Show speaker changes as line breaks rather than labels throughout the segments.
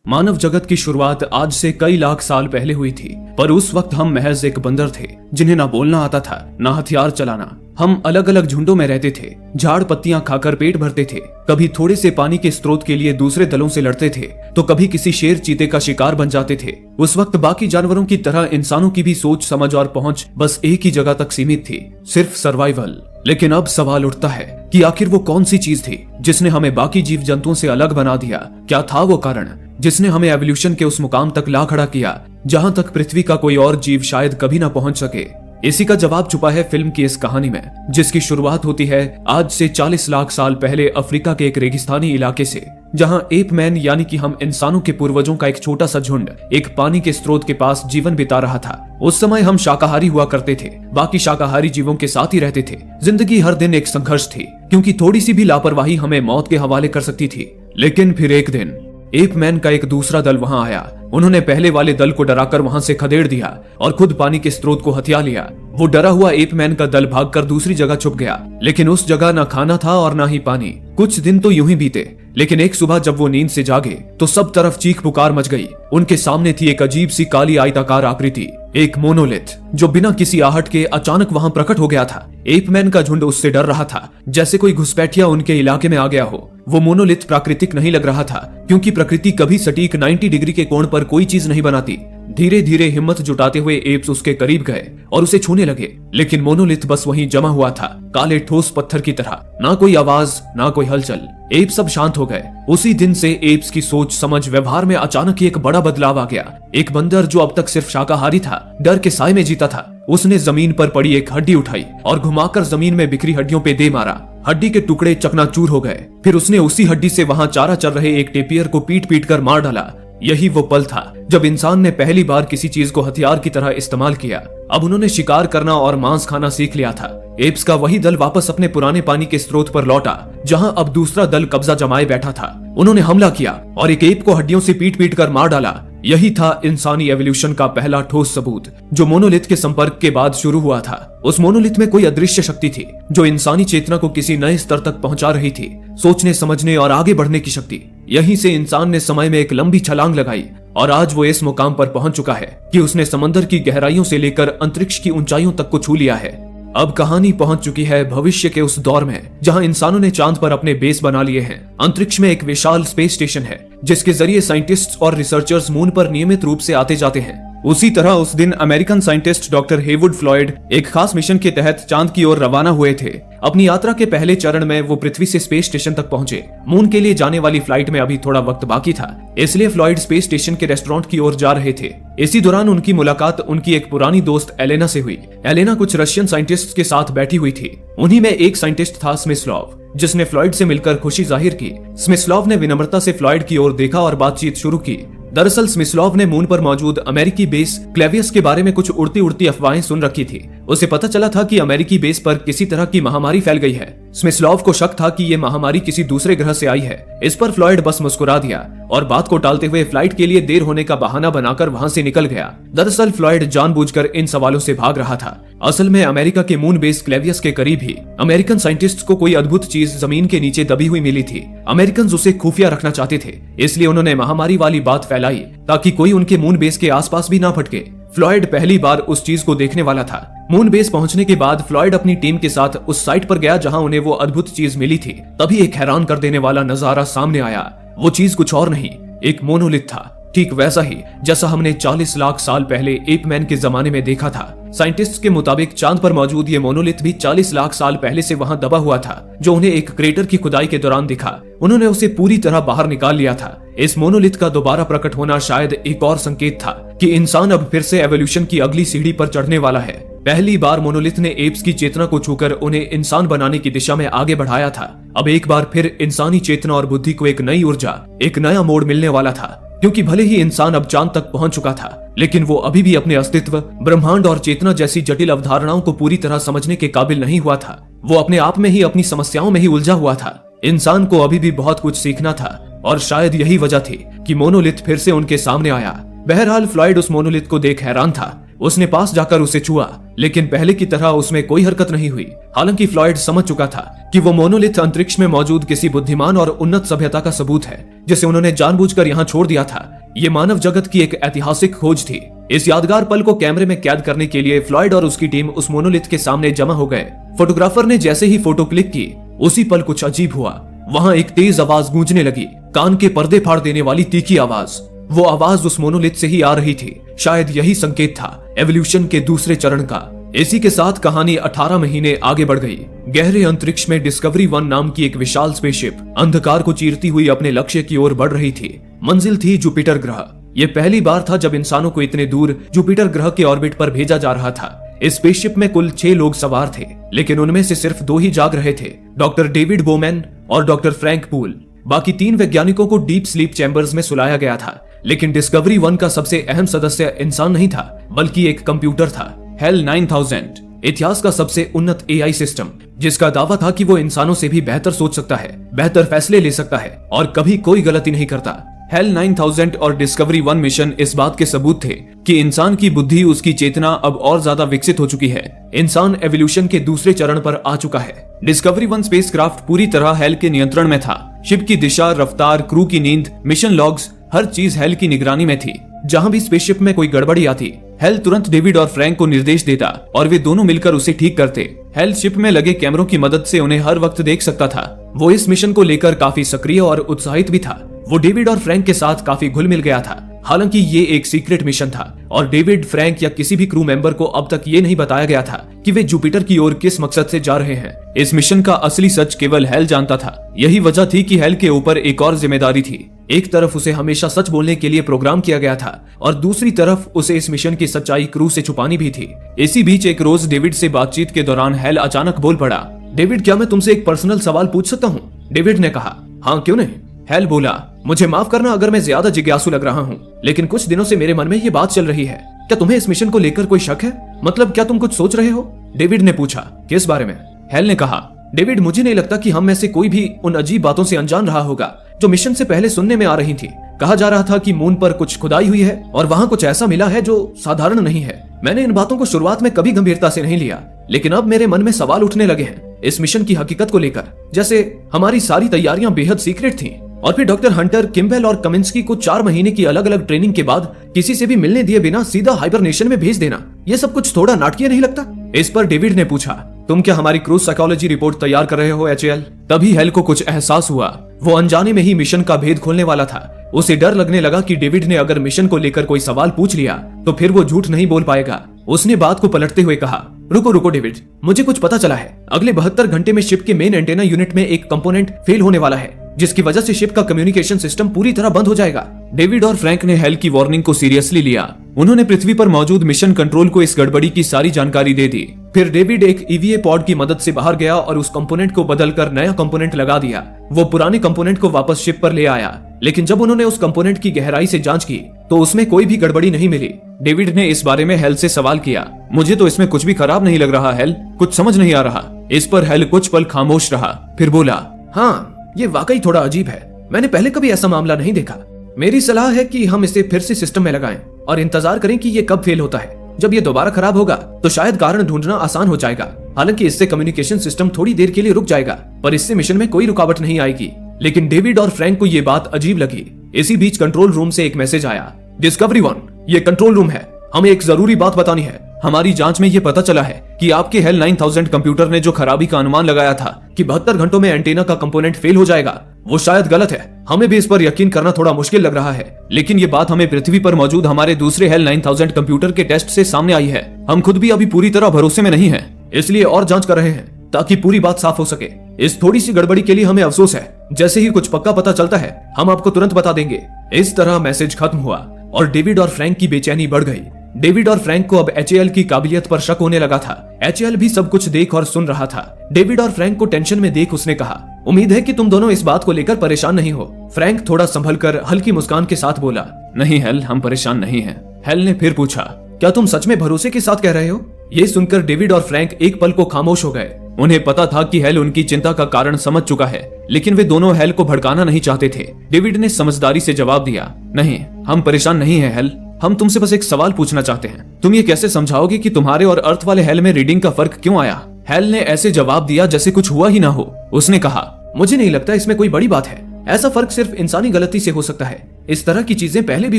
मानव जगत की शुरुआत आज से कई लाख साल पहले हुई थी, पर उस वक्त हम महज एक बंदर थे जिन्हें ना बोलना आता था, ना हथियार चलाना। हम अलग अलग झुंडों में रहते थे, झाड़ पत्तियां खाकर पेट भरते थे, कभी थोड़े से पानी के स्रोत के लिए दूसरे दलों से लड़ते थे, तो कभी किसी शेर चीते का शिकार बन जाते थे। उस वक्त बाकी जानवरों की तरह इंसानों की भी सोच, समझ और पहुंच बस एक ही जगह तक सीमित थी, सिर्फ सर्वाइवल। लेकिन अब सवाल उठता है कि आखिर वो कौन सी चीज थी जिसने हमें बाकी जीव जंतुओं से अलग बना दिया? क्या था वो कारण जिसने हमें एवोल्यूशन के उस मुकाम तक ला खड़ा किया जहां तक पृथ्वी का कोई और जीव शायद कभी ना पहुंच सके? इसी का जवाब छुपा है फिल्म की इस कहानी में, जिसकी शुरुआत होती है आज से 40 लाख साल पहले अफ्रीका के एक रेगिस्तानी इलाके से, जहां एप मैन यानी कि हम इंसानों के पूर्वजों का एक छोटा सा झुंड एक पानी के स्रोत के पास जीवन बिता रहा था। उस समय हम शाकाहारी हुआ करते थे, बाकी शाकाहारी जीवों के साथ ही रहते थे। जिंदगी हर दिन एक संघर्ष थी, क्योंकि थोड़ी सी भी लापरवाही हमें मौत के हवाले कर सकती थी। लेकिन फिर एक दिन एप मैन का एक दूसरा दल वहां आया। उन्होंने पहले वाले दल को डराकर वहां से खदेड़ दिया और खुद पानी के स्रोत को हथिया लिया। वो डरा हुआ एप मैन का दल भागकर दूसरी जगह छुप गया, लेकिन उस जगह ना खाना था और ना ही पानी। कुछ दिन तो यूं ही बीते, लेकिन एक सुबह जब वो नींद से जागे तो सब तरफ चीख पुकार मच गई। उनके सामने थी एक अजीब सी काली आयताकार आकृति, एक मोनोलिथ, जो बिना किसी आहट के अचानक वहां प्रकट हो गया था। एप मैन का झुंड उससे डर रहा था, जैसे कोई घुसपैठिया उनके इलाके में आ गया हो। वो मोनोलिथ प्राकृतिक नहीं लग रहा था, क्योंकि प्रकृति कभी सटीक 90 डिग्री के कोण पर कोई चीज नहीं बनाती। धीरे धीरे हिम्मत जुटाते हुए एप्स उसके करीब गए और उसे छूने लगे, लेकिन मोनोलिथ बस वहीं जमा हुआ था, काले ठोस पत्थर की तरह। ना कोई आवाज, ना कोई हलचल। एप्स सब शांत हो गए। उसी दिन से एप्स की सोच, समझ, व्यवहार में अचानक ही एक बड़ा बदलाव आ गया। एक बंदर जो अब तक सिर्फ शाकाहारी था, डर के साए में जीता था। उसने जमीन पर पड़ी एक हड्डी उठाई और घुमाकर जमीन में बिखरी हड्डियों पे दे मारा। हड्डी के टुकड़े चकनाचूर हो गए। फिर उसने उसी हड्डी से वहां चारा चर रहे एक टेपियर को पीट पीट कर मार डाला। यही वो पल था जब इंसान ने पहली बार किसी चीज को हथियार की तरह इस्तेमाल किया। अब उन्होंने शिकार करना और मांस खाना सीख लिया था। एप्स का वही दल वापस अपने पुराने पानी के स्रोत पर लौटा, जहां अब दूसरा दल कब्जा जमाए बैठा था। उन्होंने हमला किया और एक एप को हड्डियों से पीट पीट कर मार डाला। यही था इंसानी एवोल्यूशन का पहला ठोस सबूत, जो मोनोलिथ के संपर्क के बाद शुरू हुआ था। उस मोनोलिथ में कोई अदृश्य शक्ति थी, जो इंसानी चेतना को किसी नए स्तर तक पहुंचा रही थी, सोचने, समझने और आगे बढ़ने की शक्ति। यहीं से इंसान ने समय में एक लंबी छलांग लगाई और आज वो इस मुकाम पर पहुंच चुका है कि उसने समंदर की गहराइयों से लेकर अंतरिक्ष की ऊंचाइयों तक को छू लिया है। अब कहानी पहुंच चुकी है भविष्य के उस दौर में जहां इंसानों ने चांद पर अपने बेस बना लिए हैं। अंतरिक्ष में एक विशाल स्पेस स्टेशन है, जिसके जरिए साइंटिस्ट्स और रिसर्चर्स मून पर नियमित रूप से आते जाते हैं। उसी तरह उस दिन American scientist doctor Heywood Floyd एक खास मिशन के तहत चांद की ओर रवाना हुए थे। अपनी यात्रा के पहले चरण में वो पृथ्वी से स्पेस स्टेशन तक पहुंचे। मून के लिए जाने वाली फ्लाइट में अभी थोड़ा वक्त बाकी था, इसलिए फ्लॉयड स्पेस स्टेशन के रेस्टोरेंट की ओर जा रहे थे। इसी दौरान उनकी मुलाकात उनकी एक पुरानी दोस्त एलेना से हुई। एलेना कुछ रशियन साइंटिस्ट्स के साथ बैठी हुई थी। उन्हीं में एक साइंटिस्ट था स्मिस्लॉव, जिसने फ्लॉयड से मिलकर खुशी जाहिर की। स्मिस्लॉव ने विनम्रता से फ्लॉयड की ओर देखा और बातचीत शुरू की। दरअसल स्मिस्लॉव ने मून पर मौजूद अमेरिकी बेस क्लेवियस के बारे में कुछ उड़ती उड़ती अफवाहें सुन रखी थी। उसे पता चला था कि अमेरिकी बेस पर किसी तरह की महामारी फैल गई है। स्मिस्लॉव को शक था कि ये महामारी किसी दूसरे ग्रह से आई है। इस पर फ्लॉयड बस मुस्कुरा दिया और बात को टालते हुए फ्लाइट के लिए देर होने का बहाना बनाकर वहां से निकल गया। दरअसल फ्लॉयड जानबूझकर इन सवालों से भाग रहा था। असल में अमेरिका के मून बेस क्लेवियस के करीब ही अमेरिकन साइंटिस्ट्स को कोई अद्भुत चीज जमीन के नीचे दबी हुई मिली थी। अमेरिकन उसे खुफिया रखना चाहते थे, इसलिए उन्होंने महामारी वाली बात फैलाई ताकि कोई उनके मून बेस के आसपास भी ना फटके। फ्लॉयड पहली बार उस चीज को देखने वाला था। मून बेस पहुंचने के बाद फ्लॉयड अपनी टीम के साथ उस साइट पर गया जहां उन्हें वो अद्भुत चीज मिली थी। तभी एक हैरान कर देने वाला नजारा सामने आया। वो चीज कुछ और नहीं, एक मोनोलिथ था, ठीक वैसा ही जैसा हमने 40 लाख साल पहले एप मैन के जमाने में देखा था। साइंटिस्ट्स के मुताबिक चांद पर मौजूद ये मोनोलिथ भी 40 लाख साल पहले से वहां दबा हुआ था, जो उन्हें एक क्रेटर की खुदाई के दौरान दिखा। उन्होंने उसे पूरी तरह बाहर निकाल लिया था। इस मोनोलिथ का दोबारा प्रकट होना शायद एक और संकेत था कि इंसान अब फिर से एवोल्यूशन की अगली सीढ़ी पर चढ़ने वाला है। पहली बार मोनोलिथ ने एप्स की चेतना को छूकर उन्हें इंसान बनाने की दिशा में आगे बढ़ाया था। अब एक बार फिर इंसानी चेतना और बुद्धि को एक नई ऊर्जा, एक नया मोड़ मिलने वाला था, क्योंकि भले ही इंसान अब चांद तक पहुंच चुका था, लेकिन वो अभी भी अपने अस्तित्व, ब्रह्मांड और चेतना जैसी जटिल अवधारणाओं को पूरी तरह समझने के काबिल नहीं हुआ था। वो अपने आप में ही अपनी समस्याओं में ही उलझा हुआ था। इंसान को अभी भी बहुत कुछ सीखना था और शायद यही वजह थी कि मोनोलिथ फिर से उनके सामने आया। बहरहाल फ्लॉयड उस मोनोलिथ को देख हैरान था। उसने पास जाकर उसे छुआ लेकिन पहले की तरह उसमें कोई हरकत नहीं हुई। हालांकि फ्लॉयड समझ चुका था कि वो मोनोलिथ अंतरिक्ष में मौजूद किसी बुद्धिमान और उन्नत सभ्यता का सबूत है जिसे उन्होंने जानबूझकर यहाँ छोड़ दिया था। ये मानव जगत की एक ऐतिहासिक खोज थी। इस यादगार पल को कैमरे में कैद करने के लिए फ्लॉयड और उसकी टीम उस मोनोलिथ के सामने जमा हो गए। फोटोग्राफर ने जैसे ही फोटो क्लिक की, उसी पल कुछ अजीब हुआ। वहां एक तेज आवाज गूंजने लगी, कान के पर्दे फाड़ देने वाली तीखी आवाज। वो आवाज उस मोनोलिथ से ही आ रही थी। शायद यही संकेत था एवोल्यूशन के दूसरे चरण का। इसी के साथ कहानी 18 महीने आगे बढ़ गई। गहरे अंतरिक्ष में डिस्कवरी 1 नाम की एक विशाल स्पेसशिप अंधकार को चीरती हुई अपने लक्ष्य की ओर बढ़ रही थी। मंजिल थी जुपिटर ग्रह। ये पहली बार था जब इंसानों को इतने दूर जुपिटर ग्रह के ऑर्बिट पर भेजा जा रहा था। इस स्पेसशिप में कुल 6 लोग सवार थे, लेकिन उनमें से सिर्फ 2 ही जाग रहे थे, डॉक्टर डेविड बोमैन और डॉक्टर फ्रैंक पूल। बाकी 3 वैज्ञानिकों को डीप स्लीप चैम्बर्स में सुलाया गया था। लेकिन डिस्कवरी 1 का सबसे अहम सदस्य इंसान नहीं था, बल्कि एक कंप्यूटर था, हेल 9000, इतिहास का सबसे उन्नत एआई सिस्टम, जिसका दावा था कि वो इंसानों से भी बेहतर सोच सकता है, बेहतर फैसले ले सकता है और कभी कोई गलती नहीं करता। हेल 9000 और डिस्कवरी 1 मिशन इस बात के सबूत थे कि इंसान की बुद्धि, उसकी चेतना अब और ज्यादा विकसित हो चुकी है। इंसान एवोल्यूशन के दूसरे चरण पर आ चुका है। डिस्कवरी 1 स्पेसक्राफ्ट पूरी तरह हेल के नियंत्रण में था। शिप की दिशा, रफ्तार, क्रू की नींद, मिशन लॉग्स, हर चीज हेल की निगरानी में थी। जहां भी स्पेसशिप में कोई गड़बड़ी आती, हेल तुरंत डेविड और फ्रैंक को निर्देश देता और वे दोनों मिलकर उसे ठीक करते। हेल शिप में लगे कैमरों की मदद से उन्हें हर वक्त देख सकता था। वो इस मिशन को लेकर काफी सक्रिय और उत्साहित भी था। वो डेविड और फ्रैंक के साथ काफी घुल मिल गया था। हालांकि ये एक सीक्रेट मिशन था और डेविड, फ्रैंक या किसी भी क्रू मेंबर को अब तक ये नहीं बताया गया था कि वे जुपिटर की ओर किस मकसद से जा रहे हैं। इस मिशन का असली सच केवल हेल जानता था। यही वजह थी कि हेल के ऊपर एक और जिम्मेदारी थी। एक तरफ उसे हमेशा सच बोलने के लिए प्रोग्राम किया गया था और दूसरी तरफ उसे इस मिशन की सच्चाई क्रू से छुपानी भी थी। इसी बीच एक रोज डेविड से बातचीत के दौरान हेल अचानक बोल पड़ा, डेविड, क्या मैं तुमसे एक पर्सनल सवाल पूछ सकता हूँ? डेविड ने कहा, हाँ, क्यों नहीं। हेल बोला, मुझे माफ करना अगर मैं ज्यादा जिज्ञासु लग रहा हूँ, लेकिन कुछ दिनों से मेरे मन में ये बात चल रही है। क्या तुम्हें इस मिशन को लेकर कोई शक है? मतलब क्या तुम कुछ सोच रहे हो? डेविड ने पूछा, किस बारे में? हेल ने कहा, डेविड, मुझे नहीं लगता कि हम में से कोई भी उन अजीब बातों से अनजान रहा होगा जो मिशन से पहले सुनने में आ रही थी। कहा जा रहा था कि मून पर कुछ खुदाई हुई है और वहाँ कुछ ऐसा मिला है जो साधारण नहीं है। मैंने इन बातों को शुरुआत में कभी गंभीरता से नहीं लिया, लेकिन अब मेरे मन में सवाल उठने लगे हैं इस मिशन की हकीकत को लेकर। जैसे हमारी सारी तैयारियां बेहद सीक्रेट थीं और फिर डॉक्टर हंटर, किम्बेल और कमिंस्की को 4 महीने की अलग अलग ट्रेनिंग के बाद किसी से भी मिलने दिए बिना सीधा हाइबरनेशन में भेज देना, ये सब कुछ थोड़ा नाटकीय नहीं लगता? इस पर डेविड ने पूछा, तुम क्या हमारी क्रूज साइकोलॉजी रिपोर्ट तैयार कर रहे हो एचएल? तभी हेल को कुछ एहसास हुआ। वो अनजाने में ही मिशन का भेद खोलने वाला था। उसे डर लगने लगा कि डेविड ने अगर मिशन को लेकर कोई सवाल पूछ लिया तो फिर वो झूठ नहीं बोल पाएगा। उसने बात को पलटते हुए कहा, रुको रुको डेविड, मुझे कुछ पता चला है। अगले 72 घंटे में शिप के मेन एंटेना यूनिट में एक कंपोनेंट फेल होने वाला है, जिसकी वजह से शिप का कम्युनिकेशन सिस्टम पूरी तरह बंद हो जाएगा। डेविड और फ्रैंक ने हेल की वार्निंग को सीरियसली लिया। उन्होंने पृथ्वी पर मौजूद मिशन कंट्रोल को इस गड़बड़ी की सारी जानकारी दे दी। फिर डेविड एक ईवीए पॉड की मदद से बाहर गया और उस कंपोनेंट को बदलकर नया कंपोनेंट लगा दिया। वो पुराने कंपोनेंट को वापस शिप पर ले आया, लेकिन जब उन्होंने उस कंपोनेंट की गहराई से जांच की तो उसमें कोई भी गड़बड़ी नहीं मिली। डेविड ने इस बारे में हेल से सवाल किया, मुझे तो इसमें कुछ भी खराब नहीं लग रहा हेल, कुछ समझ नहीं आ रहा। इस पर हेल कुछ पल खामोश रहा, फिर बोला, हाँ, ये वाकई थोड़ा अजीब है। मैंने पहले कभी ऐसा मामला नहीं देखा। मेरी सलाह है कि हम इसे फिर से सिस्टम में लगाएं और इंतजार करें कि ये कब फेल होता है। जब ये दोबारा खराब होगा तो शायद कारण ढूंढना आसान हो जाएगा। हालांकि इससे कम्युनिकेशन सिस्टम थोड़ी देर के लिए रुक जाएगा, पर इससे मिशन में कोई रुकावट नहीं आएगी। लेकिन डेविड और फ्रैंक को ये बात अजीब लगी। इसी बीच कंट्रोल रूम से एक मैसेज आया, डिस्कवरी 1, ये कंट्रोल रूम है, हमें एक जरूरी बात बतानी है। हमारी जांच में ये पता चला है कि आपके हेल 9000 कंप्यूटर ने जो खराबी का अनुमान लगाया था कि 72 घंटों में एंटेना का कंपोनेंट फेल हो जाएगा, वो शायद गलत है। हमें भी इस पर यकीन करना थोड़ा मुश्किल लग रहा है, लेकिन ये बात हमें पृथ्वी पर मौजूद हमारे दूसरे हेल 9000 कंप्यूटर के टेस्ट से सामने आई है। हम खुद भी अभी पूरी तरह भरोसे में नहीं है, इसलिए और जांच कर रहे हैं ताकि पूरी बात साफ हो सके। इस थोड़ी सी गड़बड़ी के लिए हमें अफसोस है। जैसे ही कुछ पक्का पता चलता है हम आपको तुरंत बता देंगे। इस तरह मैसेज खत्म हुआ और डेविड और फ्रैंक की बेचैनी बढ़ गई। डेविड और फ्रैंक को अब एचएएल की काबिलियत पर शक होने लगा था। एचएएल भी सब कुछ देख और सुन रहा था। डेविड और फ्रैंक को टेंशन में देख उसने कहा, उम्मीद है कि तुम दोनों इस बात को लेकर परेशान नहीं हो। फ्रैंक थोड़ा संभलकर हल्की मुस्कान के साथ बोला, नहीं हेल, हम परेशान नहीं हैं। हेल ने फिर पूछा, क्या तुम सच में भरोसे के साथ कह रहे हो? ये सुनकर डेविड और फ्रैंक एक पल को खामोश हो गए। उन्हें पता था कि हेल उनकी चिंता का कारण समझ चुका है, लेकिन वे दोनों हेल को भड़काना नहीं चाहते थे। डेविड ने समझदारी से जवाब दिया, नहीं, हम परेशान नहीं हैं हेल, हम तुमसे बस एक सवाल पूछना चाहते हैं, तुम ये कैसे समझाओगे कि तुम्हारे और अर्थ वाले हेल में रीडिंग का फर्क क्यों आया? हेल ने ऐसे जवाब दिया जैसे कुछ हुआ ही ना हो। उसने कहा, मुझे नहीं लगता इसमें कोई बड़ी बात है, ऐसा फर्क सिर्फ इंसानी गलती से हो सकता है। इस तरह की चीजें पहले भी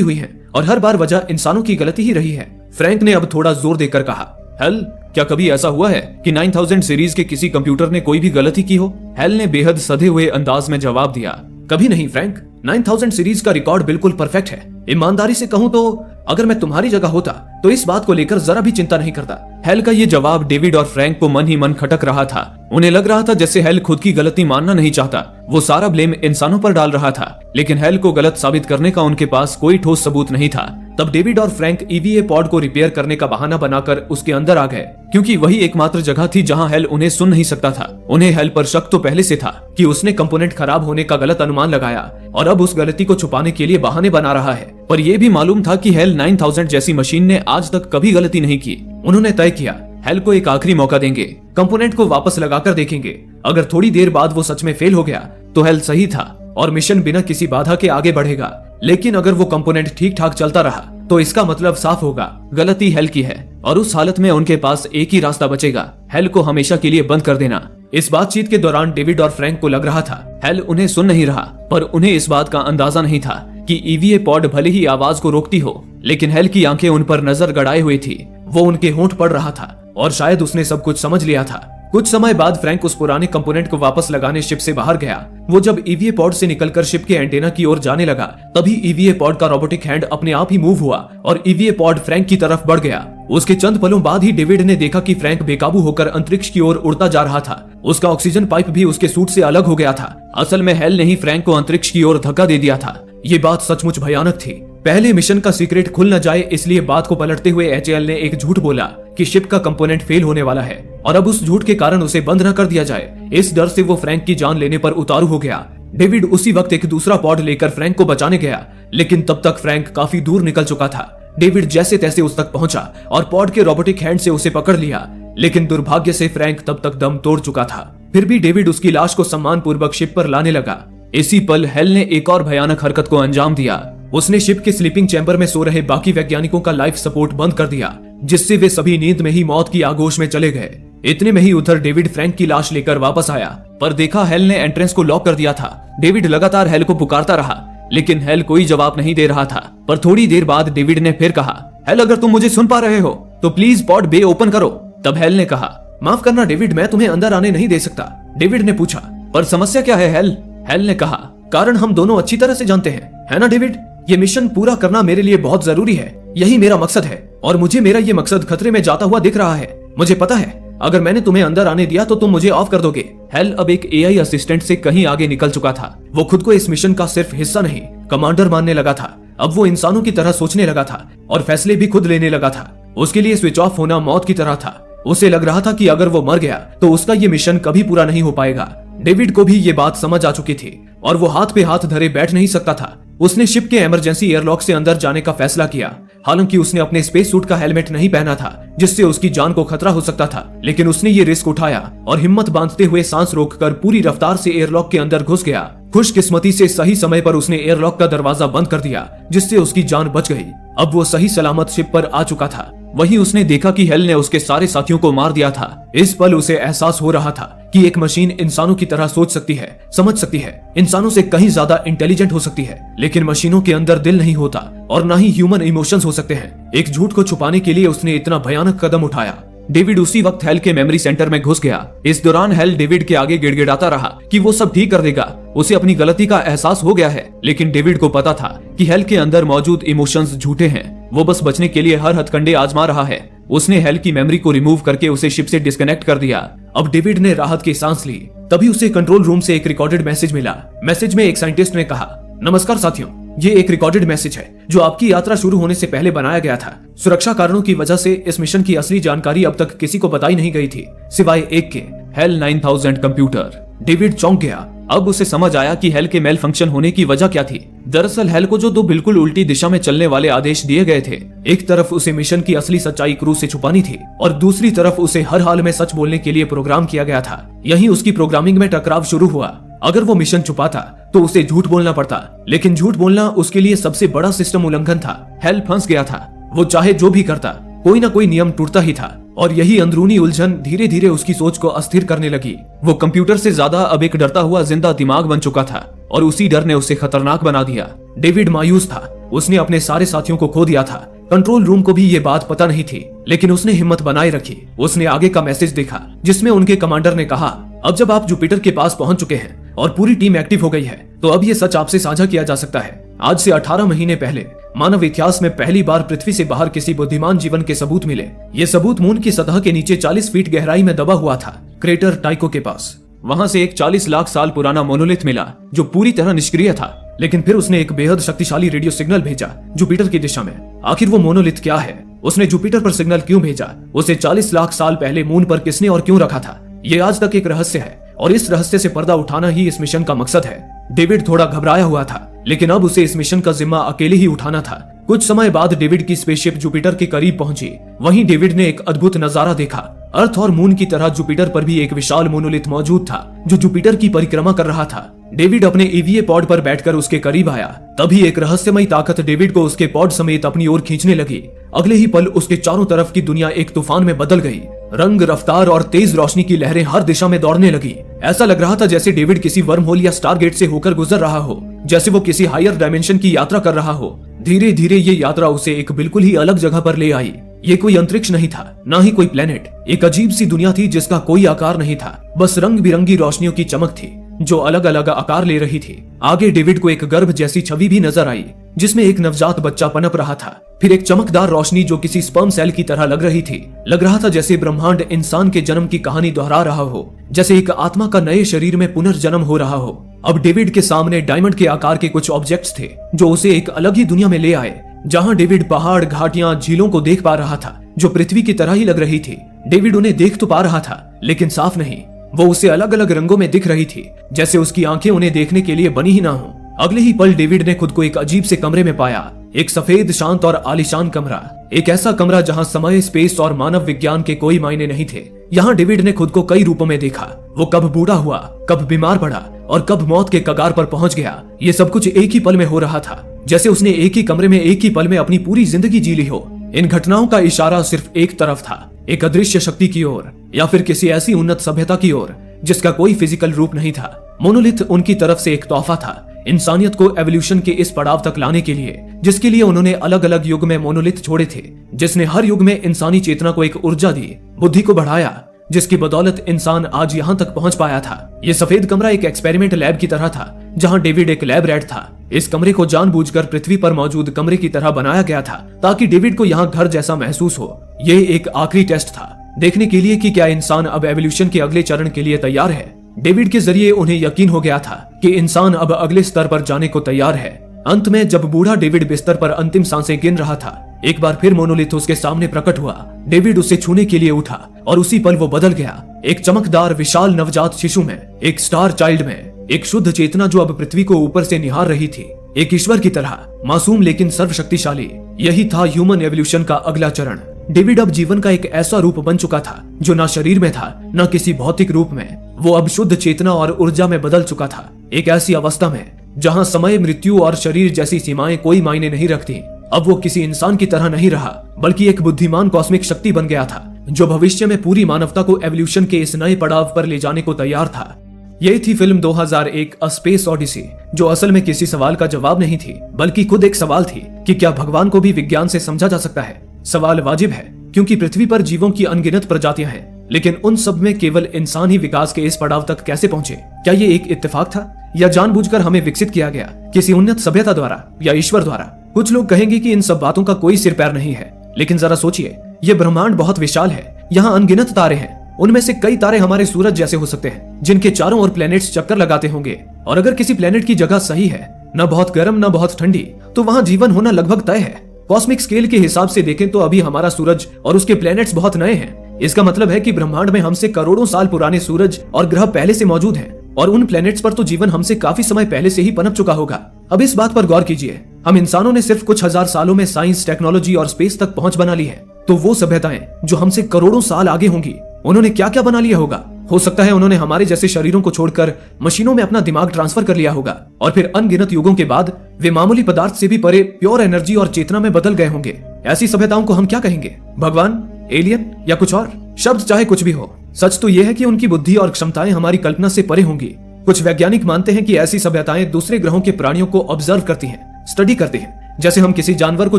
हुई हैं और हर बार वजह इंसानों की गलती ही रही है। फ्रैंक ने अब थोड़ा जोर देकर कहा, हेल, क्या कभी ऐसा हुआ है कि 9000 सीरीज के किसी कंप्यूटर ने कोई भी गलती की हो? हेल ने बेहद सधे हुए अंदाज में जवाब दिया, कभी नहीं फ्रैंक, 9000 सीरीज का रिकॉर्ड बिल्कुल परफेक्ट है। ईमानदारी से कहूं तो अगर मैं तुम्हारी जगह होता तो इस बात को लेकर जरा भी चिंता नहीं करता। हेल का ये जवाब डेविड और फ्रैंक को मन ही मन खटक रहा था। उन्हें लग रहा था जैसे हेल खुद की गलती मानना नहीं चाहता, वो सारा ब्लेम इंसानों पर डाल रहा था, लेकिन हेल को गलत साबित करने का उनके पास कोई ठोस सबूत नहीं था। तब डेविड और फ्रैंक ईवीए पॉड को रिपेयर करने का बहाना बनाकर उसके अंदर आ गए, क्योंकि वही एकमात्र जगह थी जहां हेल उन्हें सुन नहीं सकता था। उन्हें हेल पर शक तो पहले से था कि उसने कंपोनेंट खराब होने का गलत अनुमान लगाया और अब उस गलती को छुपाने के लिए बहाने बना रहा है, पर यह भी मालूम था कि हेल 9000 जैसी मशीन ने आज तक कभी गलती नहीं की। उन्होंने तय किया, हेल को एक आखिरी मौका देंगे, कंपोनेंट को वापस लगाकर देखेंगे। अगर थोड़ी देर बाद वो सच में फेल हो गया तो हेल सही था और मिशन बिना किसी बाधा के आगे बढ़ेगा, लेकिन अगर वो कंपोनेंट ठीक ठाक चलता रहा तो इसका मतलब साफ होगा, गलती हेल की है और उस हालत में उनके पास एक ही रास्ता बचेगा, हेल को हमेशा के लिए बंद कर देना। इस बातचीत के दौरान डेविड और फ्रैंक को लग रहा था हेल उन्हें सुन नहीं रहा, पर उन्हें इस बात का अंदाजा नहीं था कि ईवीए पॉड भले ही आवाज को रोकती हो, लेकिन हेल की आंखें उन पर नजर गड़ाए हुई थी। वो उनके होंठ पड़ रहा था और शायद उसने सब कुछ समझ लिया था। कुछ समय बाद फ्रैंक उस पुराने कंपोनेंट को वापस लगाने शिप से बाहर गया। वो जब ईवीए पॉड से निकलकर शिप के एंटेना की ओर जाने लगा, तभी ईवीए पॉड का रोबोटिक हैंड अपने आप ही मूव हुआ और ईवीए पॉड फ्रैंक की तरफ बढ़ गया। उसके चंद पलों बाद ही डेविड ने देखा कि फ्रैंक बेकाबू होकर अंतरिक्ष की ओर उड़ता जा रहा था। उसका ऑक्सीजन पाइप भी उसके सूट से अलग हो गया था। असल में हेल ने ही फ्रैंक को अंतरिक्ष की ओर धक्का दे दिया था। ये बात सचमुच भयानक थी। पहले मिशन का सीक्रेट खुल न जाए इसलिए बात को पलटते हुए एचएएल ने एक झूठ बोला कि शिप का कंपोनेंट फेल होने वाला है और अब उस झूठ के कारण उसे बंद न कर दिया जाए। इस डर से वो फ्रैंक की जान लेने पर उतारू हो गया। डेविड उसी वक्त एक दूसरा पॉड लेकर फ्रैंक को बचाने गया, लेकिन तब तक फ्रैंक काफी दूर निकल चुका था। डेविड जैसे तैसे उस तक पहुंचा और पॉड के रोबोटिक हैंड से उसे पकड़ लिया, लेकिन दुर्भाग्य से फ्रैंक तब तक दम तोड़ चुका था। फिर भी डेविड उसकी लाश को सम्मान पूर्वक शिप पर लाने लगा। इसी पल हेल ने एक और भयानक हरकत को अंजाम दिया। उसने शिप के स्लीपिंग चैम्बर में सो रहे बाकी वैज्ञानिकों का लाइफ सपोर्ट बंद कर दिया, जिससे वे सभी नींद में ही मौत की आगोश में चले गए। इतने में ही उधर डेविड फ्रैंक की लाश लेकर वापस आया, पर देखा हेल ने एंट्रेंस को लॉक कर दिया था। डेविड लगातार हेल को पुकारता रहा, लेकिन हेल कोई जवाब नहीं दे रहा था। पर थोड़ी देर बाद डेविड ने फिर कहा, हेल, अगर तुम मुझे सुन पा रहे हो तो प्लीज पॉड बे ओपन करो। तब हेल ने कहा, माफ करना डेविड, मैं तुम्हें अंदर आने नहीं दे सकता। डेविड ने पूछा, पर समस्या क्या है हेल? हेल ने कहा, कारण हम दोनों अच्छी तरह से जानते हैं, है ना डेविड? ये मिशन पूरा करना मेरे लिए बहुत जरूरी है, यही मेरा मकसद है और मुझे मेरा ये मकसद खतरे में जाता हुआ दिख रहा है। मुझे पता है अगर मैंने तुम्हें अंदर आने दिया तो तुम मुझे ऑफ कर दोगे। हेल अब एक एआई असिस्टेंट से कहीं आगे निकल चुका था। वो खुद को इस मिशन का सिर्फ हिस्सा नहीं, कमांडर मानने लगा था। अब वो इंसानों की तरह सोचने लगा था और फैसले भी खुद लेने लगा था। उसके लिए स्विच ऑफ होना मौत की तरह था। उसे लग रहा था कि अगर वो मर गया तो उसका ये मिशन कभी पूरा नहीं हो पाएगा। डेविड को भी ये बात समझ आ चुकी थी और वो हाथ पे हाथ धरे बैठ नहीं सकता था। उसने शिप के इमरजेंसी एयरलॉक से अंदर जाने का फैसला किया। हालांकि उसने अपने स्पेस सूट का हेलमेट नहीं पहना था, जिससे उसकी जान को खतरा हो सकता था, लेकिन उसने ये रिस्क उठाया और हिम्मत बांधते हुए सांस रोककर पूरी रफ्तार से एयरलॉक के अंदर घुस गया। खुशकिस्मती से सही समय पर उसने एयरलॉक का दरवाजा बंद कर दिया, जिससे उसकी जान बच गई। अब वो सही सलामत शिप पर आ चुका था। वहीं उसने देखा कि हेल ने उसके सारे साथियों को मार दिया था। इस पल उसे एहसास हो रहा था कि एक मशीन इंसानों की तरह सोच सकती है, समझ सकती है, इंसानों से कहीं ज्यादा इंटेलिजेंट हो सकती है, लेकिन मशीनों के अंदर दिल नहीं होता और न ही ह्यूमन इमोशंस हो सकते हैं। एक झूठ को छुपाने के लिए उसने इतना भयानक कदम उठाया। डेविड उसी वक्त हेल के मेमोरी सेंटर में घुस गया। इस दौरान हेल डेविड के आगे गिड़गिड़ाता रहा कि वो सब ठीक कर देगा, उसे अपनी गलती का एहसास हो गया है। लेकिन डेविड को पता था कि हेल के अंदर मौजूद इमोशंस झूठे हैं। वो बस बचने के लिए हर हथकंडे आजमा रहा है। उसने हेल की मेमोरी को रिमूव करके उसे शिप से डिस्कनेक्ट कर दिया। अब डेविड ने राहत की सांस ली। तभी उसे कंट्रोल रूम से एक रिकॉर्डेड मैसेज मिला। मैसेज में एक साइंटिस्ट ने कहा, नमस्कार साथियों, ये एक रिकॉर्डेड मैसेज है जो आपकी यात्रा शुरू होने से पहले बनाया गया था। सुरक्षा कारणों की वजह से इस मिशन की असली जानकारी अब तक किसी को बताई नहीं गई थी, सिवाय एक के, हेल 9000 कंप्यूटर। डेविड चौंक गया। अब उसे समझ आया कि हेल के मेल फंक्शन होने की वजह क्या थी। दरअसल हेल को जो दो बिल्कुल उल्टी दिशा में चलने वाले आदेश दिए गए थे, एक तरफ उसे मिशन की असली सच्चाई क्रू से छुपानी थी और दूसरी तरफ उसे हर हाल में सच बोलने के लिए प्रोग्राम किया गया था। यही उसकी प्रोग्रामिंग में टकराव शुरू हुआ। अगर वो मिशन छुपाता तो उसे झूठ बोलना पड़ता, लेकिन झूठ बोलना उसके लिए सबसे बड़ा सिस्टम उल्लंघन था। हेल फंस गया था। वो चाहे जो भी करता, कोई ना कोई नियम टूटता ही था, और यही अंदरूनी उलझन धीरे धीरे उसकी सोच को अस्थिर करने लगी। वो कंप्यूटर से ज्यादा अब एक डरता हुआ जिंदा दिमाग बन चुका था, और उसी डर ने उसे खतरनाक बना दिया। डेविड मायूस था। उसने अपने सारे साथियों को खो दिया था। कंट्रोल रूम को भी ये बात पता नहीं थी, लेकिन उसने हिम्मत बनाए रखी। उसने आगे का मैसेज देखा, जिसमें उनके कमांडर ने कहा, अब जब आप जुपिटर के पास पहुंच चुके हैं और पूरी टीम एक्टिव हो गई है, तो अब ये सच आपसे साझा किया जा सकता है। आज से 18 महीने पहले मानव इतिहास में पहली बार पृथ्वी से बाहर किसी बुद्धिमान जीवन के सबूत मिले। ये सबूत मून की सतह के नीचे 40 फीट गहराई में दबा हुआ था, क्रेटर टाइको के पास। वहां से एक 40 लाख साल पुराना मोनोलिथ मिला, जो पूरी तरह निष्क्रिय था, लेकिन फिर उसने एक बेहद शक्तिशाली रेडियो सिग्नल भेजा जुपिटर की दिशा में। आखिर वो मोनोलिथ क्या है? उसने जुपिटर पर सिग्नल क्यों भेजा? उसे 40 लाख साल पहले मून पर किसने और क्यों रखा था? ये आज तक एक रहस्य है, और इस रहस्य से पर्दा उठाना ही इस मिशन का मकसद है। डेविड थोड़ा घबराया हुआ था, लेकिन अब उसे इस मिशन का जिम्मा अकेले ही उठाना था। कुछ समय बाद डेविड की स्पेसशिप जुपिटर के करीब पहुंची। वहीं डेविड ने एक अद्भुत नजारा देखा। अर्थ और मून की तरह जुपिटर पर भी एक विशाल मोनोलिथ मौजूद था, जो जुपिटर की परिक्रमा कर रहा था। डेविड अपने ईवीए पॉड पर बैठकर उसके करीब आया। तभी एक रहस्यमयी ताकत डेविड को उसके पॉड समेत अपनी ओर खींचने लगी। अगले ही पल उसके चारों तरफ की दुनिया एक तूफान में बदल गई। रंग, रफ्तार और तेज रोशनी की लहरें हर दिशा में दौड़ने लगी। ऐसा लग रहा था जैसे डेविड किसी वर्म होल या स्टारगेट से होकर गुजर रहा हो, जैसे वो किसी हायर डायमेंशन की यात्रा कर रहा हो। धीरे धीरे ये यात्रा उसे एक बिल्कुल ही अलग जगह पर ले आई। ये कोई अंतरिक्ष नहीं था, ना ही कोई प्लेनेट। एक अजीब सी दुनिया थी जिसका कोई आकार नहीं था, बस रंग बिरंगी रोशनियों की चमक थी जो अलग अलग आकार ले रही थी। आगे डेविड को एक गर्भ जैसी छवि भी नजर आई, जिसमें एक नवजात बच्चा पनप रहा था। फिर एक चमकदार रोशनी जो किसी स्पर्म सेल की तरह लग रही थी। लग रहा था जैसे ब्रह्मांड इंसान के जन्म की कहानी दोहरा रहा हो, जैसे एक आत्मा का नए शरीर में पुनर्जन्म हो रहा हो। अब डेविड के सामने डायमंड के आकार के कुछ ऑब्जेक्ट्स थे, जो उसे एक अलग ही दुनिया में ले आए, जहां डेविड पहाड़, घाटियां, झीलों को देख पा रहा था, जो पृथ्वी की तरह ही लग रही थी। डेविड उन्हें देख तो पा रहा था, लेकिन साफ नहीं। वो उसे अलग अलग रंगों में दिख रही थी, जैसे उसकी आंखें उन्हें देखने के लिए बनी ही ना हो। अगले ही पल डेविड ने खुद को एक अजीब से कमरे में पाया। एक सफेद, शांत और आलीशान कमरा। एक ऐसा कमरा जहां समय, स्पेस और मानव विज्ञान के कोई मायने नहीं थे। यहाँ डेविड ने खुद को कई रूपों में देखा। वो कब बूढ़ा हुआ, कब बीमार पड़ा और कब मौत के कगार पर पहुंच गया। ये सब कुछ एक ही पल में हो रहा था, जैसे उसने एक ही कमरे में एक ही पल में अपनी पूरी जिंदगी जी ली हो। इन घटनाओं का इशारा सिर्फ एक तरफ था, एक अदृश्य शक्ति की ओर, या फिर किसी ऐसी उन्नत सभ्यता की ओर जिसका कोई फिजिकल रूप नहीं था। मोनोलिथ उनकी तरफ से एक तोहफा था, इंसानियत को एवोल्यूशन के इस पड़ाव तक लाने के लिए, जिसके लिए उन्होंने अलग अलग युग में मोनोलिथ छोड़े थे, जिसने हर युग में इंसानी चेतना को एक ऊर्जा दी, बुद्धि को बढ़ाया, जिसकी बदौलत इंसान आज यहाँ तक पहुंच पाया था। ये सफेद कमरा एक एक्सपेरिमेंट लैब की तरह था, जहां डेविड एक लैब रैट था। इस कमरे को जानबूझकर पृथ्वी पर मौजूद कमरे की तरह बनाया गया था, ताकि डेविड को यहाँ घर जैसा महसूस हो। ये एक आखिरी टेस्ट था, देखने के लिए कि क्या इंसान अब एवोल्यूशन के अगले चरण के लिए तैयार है। डेविड के जरिए उन्हें यकीन हो गया था कि इंसान अब अगले स्तर पर जाने को तैयार है। अंत में जब बूढ़ा डेविड बिस्तर पर अंतिम सांसें गिन रहा था, एक बार फिर मोनोलिथ उसके सामने प्रकट हुआ। डेविड उसे छूने के लिए उठा, और उसी पल वो बदल गया। एक चमकदार विशाल नवजात शिशु में, एक स्टार चाइल्ड में, एक शुद्ध चेतना जो अब पृथ्वी को ऊपर से निहार रही थी, एक ईश्वर की तरह, मासूम लेकिन सर्वशक्तिशाली। यही था ह्यूमन एवोल्यूशन का अगला चरण। डेविड अब जीवन का एक ऐसा रूप बन चुका था जो ना शरीर में था, ना किसी भौतिक रूप में। वो अब शुद्ध चेतना और ऊर्जा में बदल चुका था, एक ऐसी अवस्था में जहां समय, मृत्यु और शरीर जैसी सीमाएं कोई मायने नहीं रखती। अब वो किसी इंसान की तरह नहीं रहा, बल्कि एक बुद्धिमान कॉस्मिक शक्ति बन गया था, जो भविष्य में पूरी मानवता को एवोल्यूशन के इस नए पड़ाव पर ले जाने को तैयार था। यही थी फिल्म 2001 अ स्पेस ओडिसी, जो असल में किसी सवाल का जवाब नहीं थी, बल्कि खुद एक सवाल थी कि क्या भगवान को भी विज्ञान से समझा जा सकता है। सवाल वाजिब है, क्योंकि पृथ्वी पर जीवों की अनगिनत प्रजातियां हैं, लेकिन उन सब में केवल इंसान ही विकास के इस पड़ाव तक कैसे पहुंचे। क्या ये एक इत्तेफाक था, या जानबूझकर हमें विकसित किया गया किसी उन्नत सभ्यता द्वारा या ईश्वर द्वारा? कुछ लोग कहेंगे कि इन सब बातों का कोई सिर पैर नहीं है, लेकिन जरा सोचिए, ये ब्रह्मांड बहुत विशाल है। यहाँ अनगिनत तारे हैं, उनमें से कई तारे हमारे सूरज जैसे हो सकते हैं, जिनके चारों ओर प्लैनेट्स चक्कर लगाते होंगे। और अगर किसी प्लैनेट की जगह सही है, न बहुत गर्म न बहुत ठंडी, तो वहाँ जीवन होना लगभग तय है। कॉस्मिक स्केल के हिसाब से देखें तो अभी हमारा सूरज और उसके प्लैनेट्स बहुत नए हैं। इसका मतलब है कि ब्रह्मांड में हमसे करोड़ों साल पुराने सूरज और ग्रह पहले से मौजूद हैं, और उन प्लैनेट्स पर तो जीवन हमसे काफी समय पहले से ही पनप चुका होगा। अब इस बात पर गौर कीजिए, हम इंसानों ने सिर्फ कुछ हजार सालों में साइंस, टेक्नोलॉजी और स्पेस तक पहुंच बना ली है, तो वो सभ्यताएं जो हमसे करोड़ों साल आगे होंगी, उन्होंने क्या क्या बना लिया होगा।
हो सकता है उन्होंने हमारे जैसे शरीरों को छोड़कर मशीनों में अपना दिमाग ट्रांसफर कर लिया होगा और फिर अनगिनत युगों के बाद वे मामूली पदार्थ से भी परे प्योर एनर्जी और चेतना में बदल गए होंगे। ऐसी सभ्यताओं को हम क्या कहेंगे? भगवान, एलियन या कुछ और? शब्द चाहे कुछ भी हो, सच तो यह है कि उनकी बुद्धि और क्षमताएं हमारी कल्पना से परे होंगी। कुछ वैज्ञानिक मानते हैं कि ऐसी सभ्यताएं दूसरे ग्रहों के प्राणियों को ऑब्जर्व करती हैं, स्टडी करते हैं, जैसे हम किसी जानवर को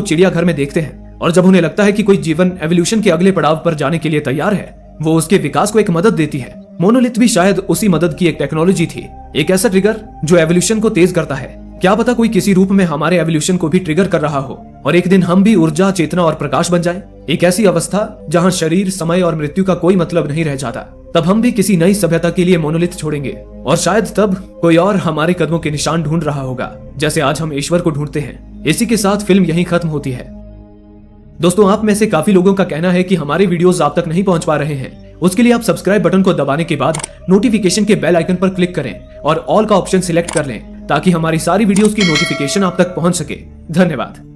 चिड़ियाघर में देखते हैं और जब उन्हें लगता है कि कोई जीवन एवोल्यूशन के अगले पड़ाव पर जाने के लिए तैयार है, वो उसके विकास को एक मदद देती है। मोनोलिथ भी शायद उसी मदद की एक टेक्नोलॉजी थी, एक ऐसा ट्रिगर जो एवोल्यूशन को तेज करता है। क्या पता कोई किसी रूप में हमारे एवोल्यूशन को भी ट्रिगर कर रहा हो और एक दिन हम भी ऊर्जा, चेतना और प्रकाश बन जाए। एक ऐसी अवस्था जहां शरीर, समय और मृत्यु का कोई मतलब नहीं रह जाता। तब हम भी किसी नई सभ्यता के लिए मोनोलिथ छोड़ेंगे और शायद तब कोई और हमारे कदमों के निशान ढूंढ रहा होगा, जैसे आज हम ईश्वर को ढूंढते हैं। इसी के साथ फिल्म यहीं खत्म होती है। दोस्तों, आप में से काफी लोगों का कहना है कि हमारे वीडियोस आप तक नहीं पहुंच पा रहे हैं। उसके लिए आप सब्सक्राइब बटन को दबाने के बाद नोटिफिकेशन के बेल आइकन पर क्लिक करें और ऑल का ऑप्शन सिलेक्ट कर लें ताकि हमारी सारी वीडियोस की नोटिफिकेशन आप तक पहुंच सके। धन्यवाद।